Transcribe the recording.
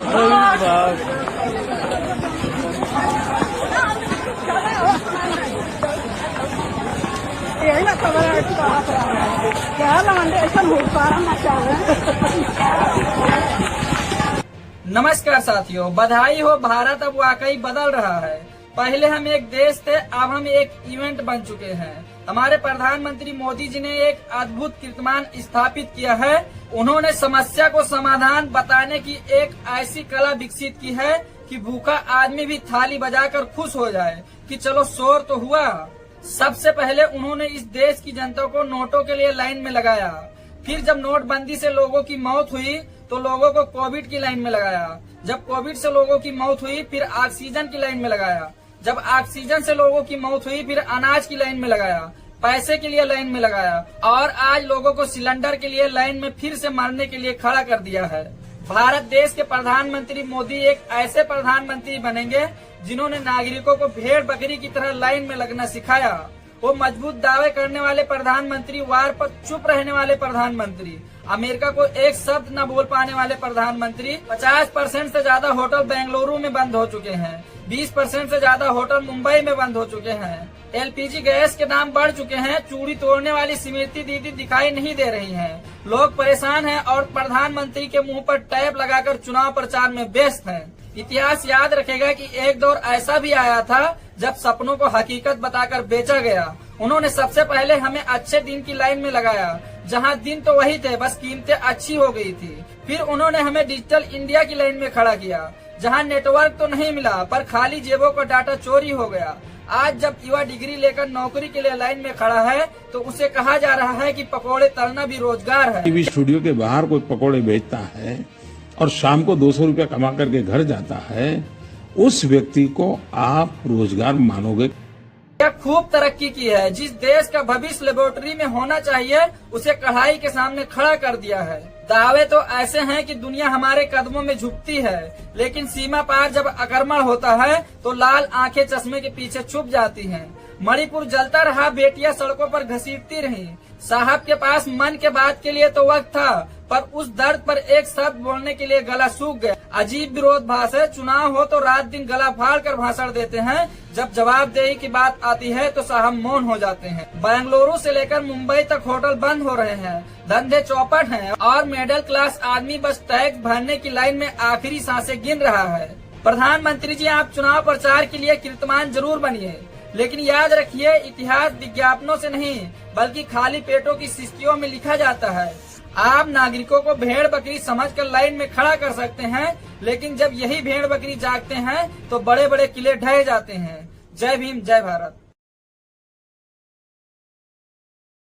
नमस्कार साथियों, बधाई हो। भारत अब वाकई बदल रहा है। पहले हम एक देश थे, अब हम एक इवेंट बन चुके हैं। हमारे प्रधानमंत्री मोदी जी ने एक अद्भुत कीर्तिमान स्थापित किया है। उन्होंने समस्या को समाधान बताने की एक ऐसी कला विकसित की है कि भूखा आदमी भी थाली बजाकर खुश हो जाए कि चलो शोर तो हुआ। सबसे पहले उन्होंने इस देश की जनता को नोटों के लिए लाइन में लगाया। फिर जब नोटबंदी से लोगों की मौत हुई तो लोगों को कोविड की लाइन में लगाया। जब कोविड से लोगों की मौत हुई फिर ऑक्सीजन की लाइन में लगाया। जब ऑक्सीजन से लोगों की मौत हुई फिर अनाज की लाइन में लगाया, पैसे के लिए लाइन में लगाया और आज लोगों को सिलेंडर के लिए लाइन में फिर से मरने के लिए खड़ा कर दिया है। भारत देश के प्रधानमंत्री मोदी एक ऐसे प्रधानमंत्री बनेंगे जिन्होंने नागरिकों को भेड़ बकरी की तरह लाइन में लगना सिखाया। वो मजबूत दावे करने वाले प्रधानमंत्री, वार पर चुप रहने वाले प्रधानमंत्री, अमेरिका को एक शब्द न बोल पाने वाले प्रधानमंत्री। 50% से ज्यादा होटल बेंगलुरु में बंद हो चुके हैं। 20% से ज्यादा होटल मुंबई में बंद हो चुके हैं। LPG गैस के दाम बढ़ चुके हैं। चूड़ी तोड़ने वाली स्मृति दीदी दिखाई नहीं दे रही हैं। लोग परेशान हैं और प्रधानमंत्री के मुंह पर टैप लगाकर चुनाव प्रचार में व्यस्त हैं। इतिहास याद रखेगा कि एक दौर ऐसा भी आया था जब सपनों को हकीकत बताकर बेचा गया। उन्होंने सबसे पहले हमें अच्छे दिन की लाइन में लगाया, जहां दिन तो वही थे, बस कीमतें अच्छी हो गई थी। फिर उन्होंने हमें डिजिटल इंडिया की लाइन में खड़ा किया, जहां नेटवर्क तो नहीं मिला पर खाली जेबों का डाटा चोरी हो गया। आज जब युवा डिग्री लेकर नौकरी के लिए लाइन में खड़ा है तो उसे कहा जा रहा है कि पकोड़े तलना भी रोजगार है। टीवी स्टूडियो के बाहर कोई पकोड़े बेचता है और शाम को 200 रुपया कमा करके घर जाता है, उस व्यक्ति को आप रोजगार मानोगे? खूब तरक्की की है। जिस देश का भविष्य लेबोरेटरी में होना चाहिए उसे कढ़ाई के सामने खड़ा कर दिया है। दावे तो ऐसे हैं कि दुनिया हमारे कदमों में झुकती है, लेकिन सीमा पार जब आक्रमण होता है तो लाल आंखें चश्मे के पीछे छुप जाती हैं। मणिपुर जलता रहा, बेटियां सड़कों पर घसीटती रहीं। साहब के पास मन के बात के लिए तो वक्त था, पर उस दर्द पर एक शब्द बोलने के लिए गला सूख गया। अजीब विरोधाभास है। चुनाव हो तो रात दिन गला फाड़ कर भाषण देते हैं, जब जवाबदेही की बात आती है तो साहब मौन हो जाते हैं। बेंगलुरु से लेकर मुंबई तक होटल बंद हो रहे हैं, धंधे चौपट हैं और मिडिल क्लास आदमी बस टैक्स भरने की लाइन में आखिरी सांसें गिन रहा है। प्रधानमंत्री जी, आप चुनाव प्रचार के लिए कीर्तिमान जरूर बनिए, लेकिन याद रखिए इतिहास विज्ञापनों से नहीं बल्कि खाली पेटों की शिष्टियों में लिखा जाता है। आप नागरिकों को भेड़ बकरी समझकर लाइन में खड़ा कर सकते हैं, लेकिन जब यही भेड़ बकरी जागते हैं तो बड़े बड़े किले ढह जाते हैं। जय भीम, जय भारत।